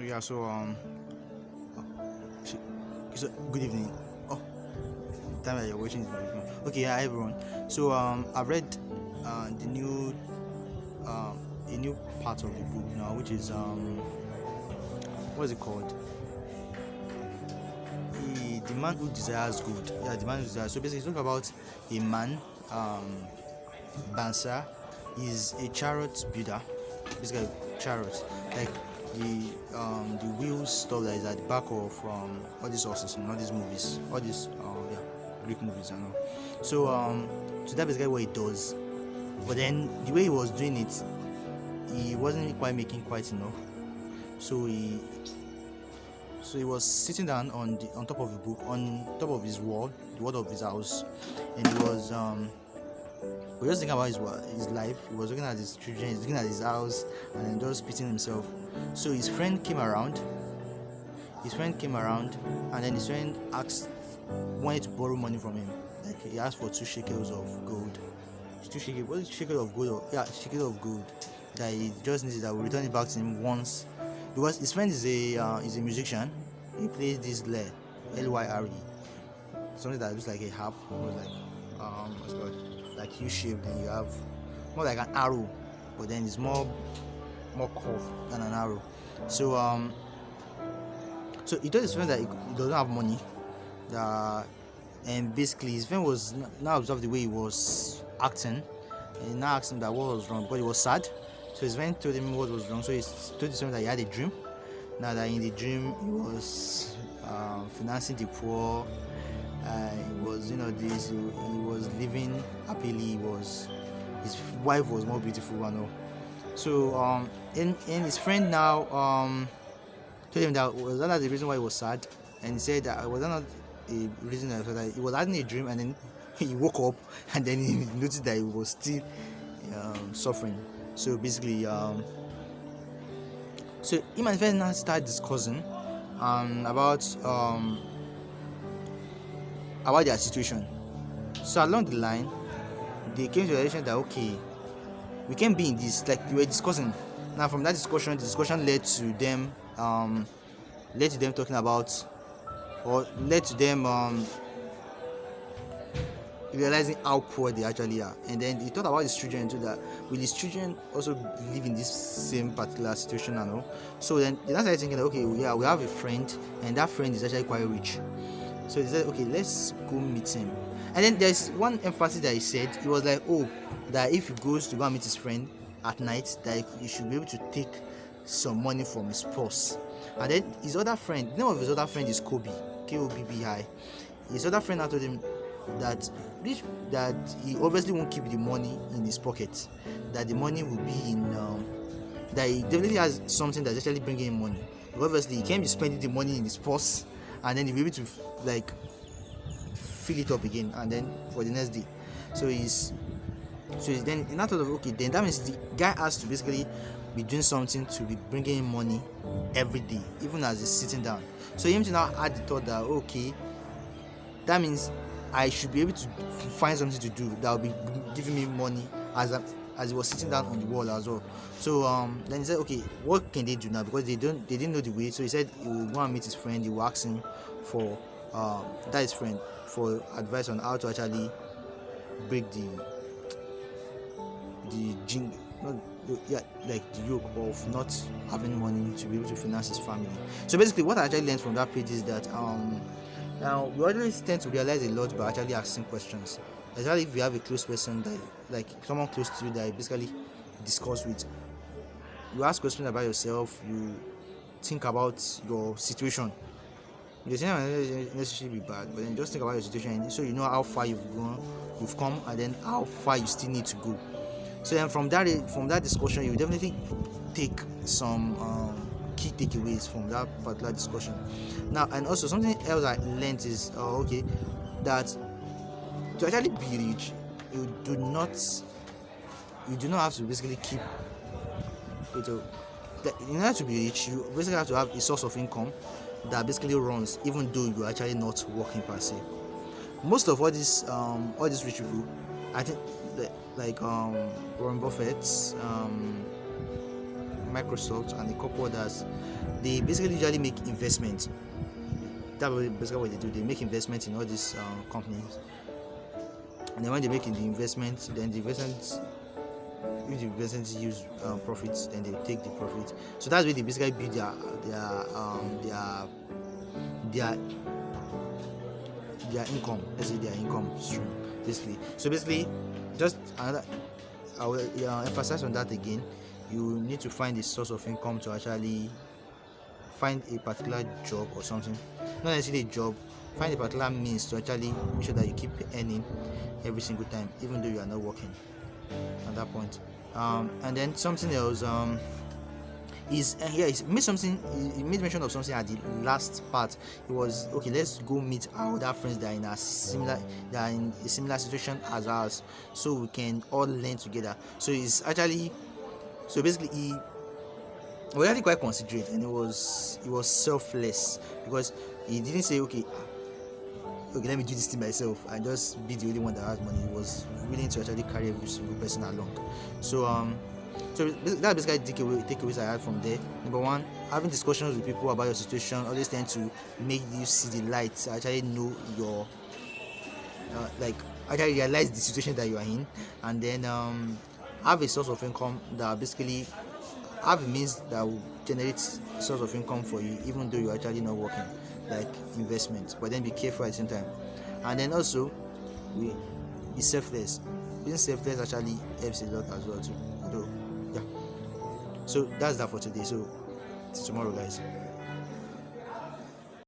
Yeah, sh- good evening. Oh, time that you're watching is very good. Okay, yeah, everyone. I've read the new a new part of the book now, which is what is it called? The man who desires good. Yeah, the man who desires. So basically, it's talking about a man, Bansa, is a chariot builder. Basically, chariot, like the wheels stuff that is at the back of all these horses and all these movies, all these yeah, Greek movies and all. So that basically what he does. But then the way he was doing it, he wasn't quite making quite enough. So he was sitting down on top of the book, on top of his wall, the wall of his house, and he was just thinking about his life. He was looking at his children, he's looking at his house, and then just beating himself. So his friend came around. And then his friend asked, wanted to borrow money from him. Like he asked for 2 shekels of gold. 2 shekels, what is shekel of gold? Yeah, shekel of gold. That he just needs, that will return it back to him once, because his friend is a musician. He plays this lyre, Lyre, something that looks like a harp, or like what's it called, like U-shaped. Then you have more like an arrow, but then it's more curved than an arrow. So he told his friend that he doesn't have money. That and basically his friend was now observed the way he was acting, and he now asked him that what was wrong, because he was sad. So his friend told him what was wrong. So he told his friend that he had a dream. Now that in the dream he was financing the poor. He was, this. He was living happily. His wife was more beautiful and all. And his friend now told him that was that not the reason why he was sad, and he said that was that not a reason that he was having a dream, and then he woke up, and then he noticed that he was still suffering. So basically, so him and his friend now started discussing about their situation. So along the line, they came to the realization that okay, we can be in this. Like we were discussing. Now from that discussion, the discussion led to them talking about, or led to them realizing how poor they actually are. And then he thought about his children too, that will his children also live in this same particular situation and all. So then they started thinking that okay, yeah, we have a friend, and that friend is actually quite rich. So they said, okay, let's go meet him. And then there's one emphasis that he said. He was like, oh, that if he goes to go and meet his friend at night, that he should be able to take some money from his purse. And then his other friend, the name of his other friend is Kobe, Kobbi. His other friend told him that that he obviously won't keep the money in his pocket. That the money will be in that he definitely has something that's actually bringing him money. Obviously, he can't be spending the money in his purse, and then he'll be able to like fill it up again, and then for the next day. So he's then in that thought of okay, then that means the guy has to basically be doing something to be bringing him money every day, even as he's sitting down. So him to now had the thought that okay, that means I should be able to find something to do that will be giving me money as he was sitting down on the wall as well. So then he said, okay, what can they do now? Because they didn't know the way. So he said he will go and meet his friend. He will ask him for that his friend for advice on how to actually break the jing, not yeah, like the yoke of not having money to be able to finance his family. So basically, what I actually learned from that page is that now we always tend to realize a lot by actually asking questions. Especially if you have a close person that, like someone close to you that you basically discuss with, you ask questions about yourself, you think about your situation. The thing might not necessarily be bad, but then just think about your situation, so you know how far you've come, and then how far you still need to go. So then from that discussion, you definitely take some key takeaways from that particular discussion. Now, and also something else I learned is okay, that to actually be rich, you do not have to basically keep it. In order to be rich, you basically have to have a source of income that basically runs, even though you're actually not working per se. Most of all these rich people, I think, like Warren Buffett, Microsoft, and a couple others. They basically usually make investments. That's basically what they do. They make investments in all these companies, and then when they make the investment, then the investment, if the investments use profits, then they take the profit. So that's where they basically build their their income. Let's say their income stream, basically. So basically, just another, I will emphasize on that again. You need to find a source of income to actually find a particular job or something, not necessarily a job. Find a particular means to actually make sure that you keep earning every single time, even though you are not working at that point. And then something else is here he made something, he made mention of something at the last part. It was okay, let's go meet our other friends that are in a similar, that are in a similar situation as us, so we can all learn together. So it's actually, so basically he was actually quite considerate, and it was selfless, because he didn't say okay, let me do this thing myself and just be the only one that has money. He was willing to actually carry every single person along. So that's basically takeaways I had from there. Number one, having discussions with people about your situation always tend to make you see the light, actually know your like actually realize the situation that you are in, and then have a source of income that basically have a means that will generate source of income for you, even though you're actually not working, like investment. But then be careful at the same time, and then also we be selfless. Being selfless actually helps a lot as well too. So yeah. So that's that for today. So till tomorrow, guys.